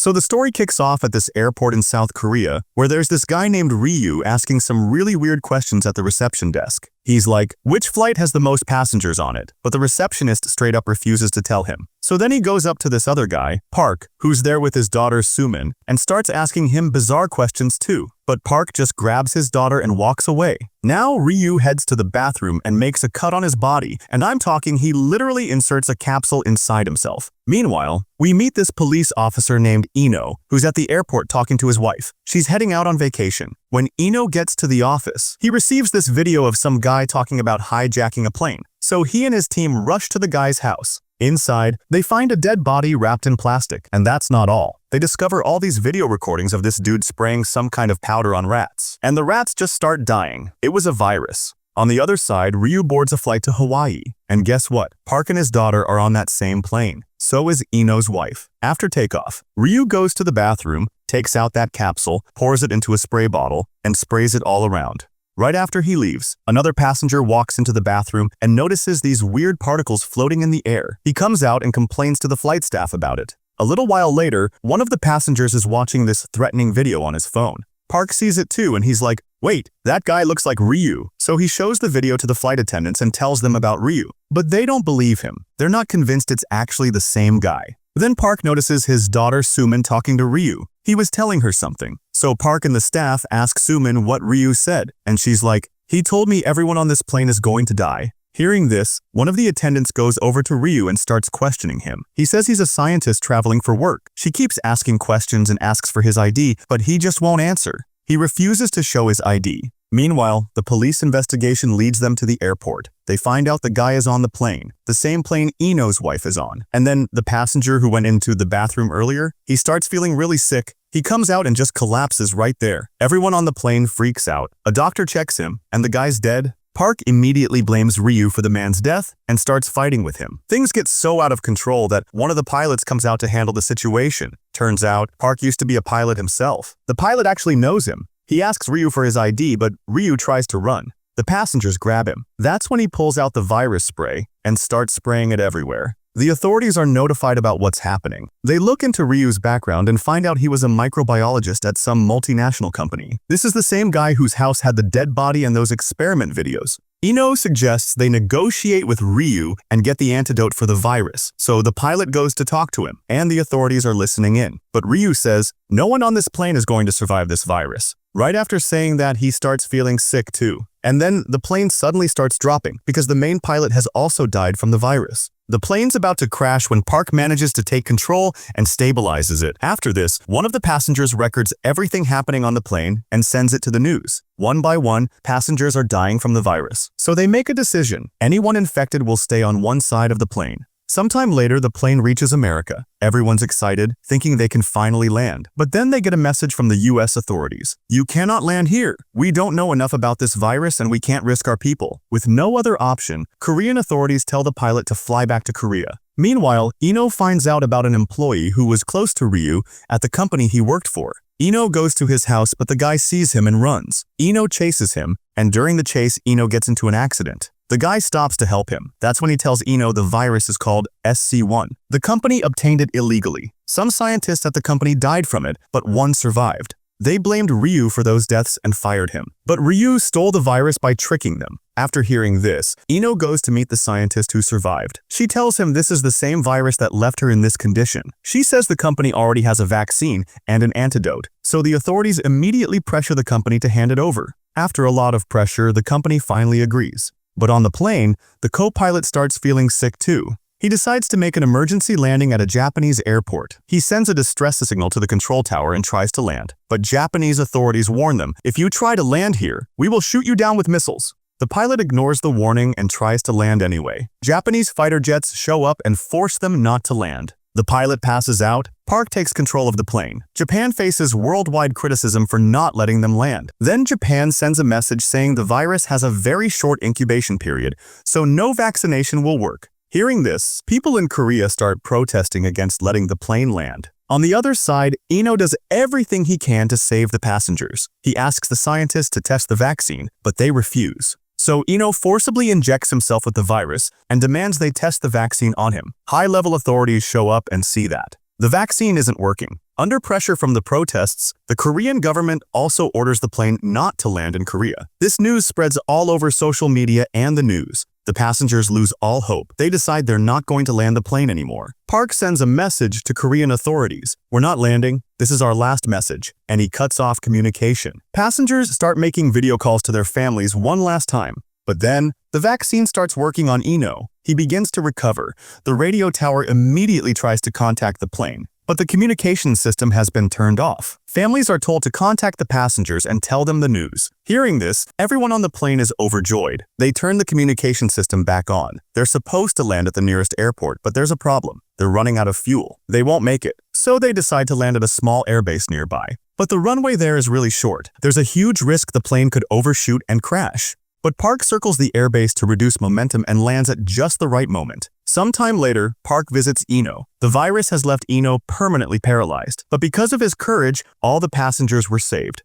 So the story kicks off at this airport in South Korea, where there's this guy named Ryu asking some really weird questions at the reception desk. He's like, which flight has the most passengers on it? But the receptionist straight up refuses to tell him. So then he goes up to this other guy, Park, who's there with his daughter Sumin, and starts asking him bizarre questions too. But Park just grabs his daughter and walks away. Now Ryu heads to the bathroom and makes a cut on his body, and I'm talking he literally inserts a capsule inside himself. Meanwhile, we meet this police officer named Ino, who's at the airport talking to his wife. She's heading out on vacation. When Ino gets to the office, he receives this video of some guy talking about hijacking a plane. So he and his team rush to the guy's house. Inside, they find a dead body wrapped in plastic, and that's not all. They discover all these video recordings of this dude spraying some kind of powder on rats, and the rats just start dying. It was a virus. On the other side, Ryu boards a flight to Hawaii, and guess what? Park and his daughter are on that same plane. So is Ino's wife. After takeoff, Ryu goes to the bathroom, takes out that capsule, pours it into a spray bottle, and sprays it all around. Right after he leaves, another passenger walks into the bathroom and notices these weird particles floating in the air. He comes out and complains to the flight staff about it. A little while later, one of the passengers is watching this threatening video on his phone. Park sees it too, and he's like, wait, that guy looks like Ryu. So he shows the video to the flight attendants and tells them about Ryu. But they don't believe him. They're not convinced it's actually the same guy. Then Park notices his daughter Sumin talking to Ryu. He was telling her something. So Park and the staff ask Sumin what Ryu said, and she's like, he told me everyone on this plane is going to die. Hearing this, one of the attendants goes over to Ryu and starts questioning him. He says he's a scientist traveling for work. She keeps asking questions and asks for his ID, but he just won't answer. He refuses to show his ID. Meanwhile, the police investigation leads them to the airport. They find out the guy is on the plane, the same plane Ino's wife is on. And then the passenger who went into the bathroom earlier, he starts feeling really sick. He comes out and just collapses right there. Everyone on the plane freaks out. A doctor checks him, and the guy's dead. Park immediately blames Ryu for the man's death and starts fighting with him. Things get so out of control that one of the pilots comes out to handle the situation. Turns out, Park used to be a pilot himself. The pilot actually knows him. He asks Ryu for his ID, but Ryu tries to run. The passengers grab him. That's when he pulls out the virus spray and starts spraying it everywhere. The authorities are notified about what's happening. They look into Ryu's background and find out he was a microbiologist at some multinational company. This is the same guy whose house had the dead body and those experiment videos. Ino suggests they negotiate with Ryu and get the antidote for the virus, so the pilot goes to talk to him, and the authorities are listening in. But Ryu says, no one on this plane is going to survive this virus. Right after saying that, he starts feeling sick too. And then the plane suddenly starts dropping because the main pilot has also died from the virus. The plane's about to crash when Park manages to take control and stabilizes it. After this, one of the passengers records everything happening on the plane and sends it to the news. One by one, passengers are dying from the virus. So they make a decision. Anyone infected will stay on one side of the plane. Sometime later, the plane reaches America. Everyone's excited, thinking they can finally land. But then they get a message from the US authorities. You cannot land here. We don't know enough about this virus and we can't risk our people. With no other option, Korean authorities tell the pilot to fly back to Korea. Meanwhile, Ino finds out about an employee who was close to Ryu at the company he worked for. Ino goes to his house, but the guy sees him and runs. Ino chases him, and during the chase, Ino gets into an accident. The guy stops to help him. That's when he tells Ino the virus is called SC1. The company obtained it illegally. Some scientists at the company died from it, but one survived. They blamed Ryu for those deaths and fired him. But Ryu stole the virus by tricking them. After hearing this, Ino goes to meet the scientist who survived. She tells him this is the same virus that left her in this condition. She says the company already has a vaccine and an antidote, so the authorities immediately pressure the company to hand it over. After a lot of pressure, the company finally agrees. But on the plane, the co-pilot starts feeling sick too. He decides to make an emergency landing at a Japanese airport. He sends a distress signal to the control tower and tries to land. But Japanese authorities warn them, if you try to land here, we will shoot you down with missiles. The pilot ignores the warning and tries to land anyway. Japanese fighter jets show up and force them not to land. The pilot passes out. Park takes control of the plane. Japan faces worldwide criticism for not letting them land. Then Japan sends a message saying the virus has a very short incubation period, so no vaccination will work. Hearing this, people in Korea start protesting against letting the plane land. On the other side, Ino does everything he can to save the passengers. He asks the scientists to test the vaccine, but they refuse. So Ino forcibly injects himself with the virus and demands they test the vaccine on him. High-level authorities show up and see that. The vaccine isn't working. Under pressure from the protests, the Korean government also orders the plane not to land in Korea. This news spreads all over social media and the news. The passengers lose all hope. They decide they're not going to land the plane anymore. Park sends a message to Korean authorities. "We're not landing. This is our last message." And he cuts off communication. Passengers start making video calls to their families one last time. But then, the vaccine starts working on Eno. He begins to recover. The radio tower immediately tries to contact the plane, but the communication system has been turned off. Families are told to contact the passengers and tell them the news. Hearing this, everyone on the plane is overjoyed. They turn the communication system back on. They're supposed to land at the nearest airport, but there's a problem. They're running out of fuel. They won't make it, so they decide to land at a small airbase nearby. But the runway there is really short. There's a huge risk the plane could overshoot and crash. But Park circles the airbase to reduce momentum and lands at just the right moment. Sometime later, Park visits Eno. The virus has left Eno permanently paralyzed, but because of his courage, all the passengers were saved.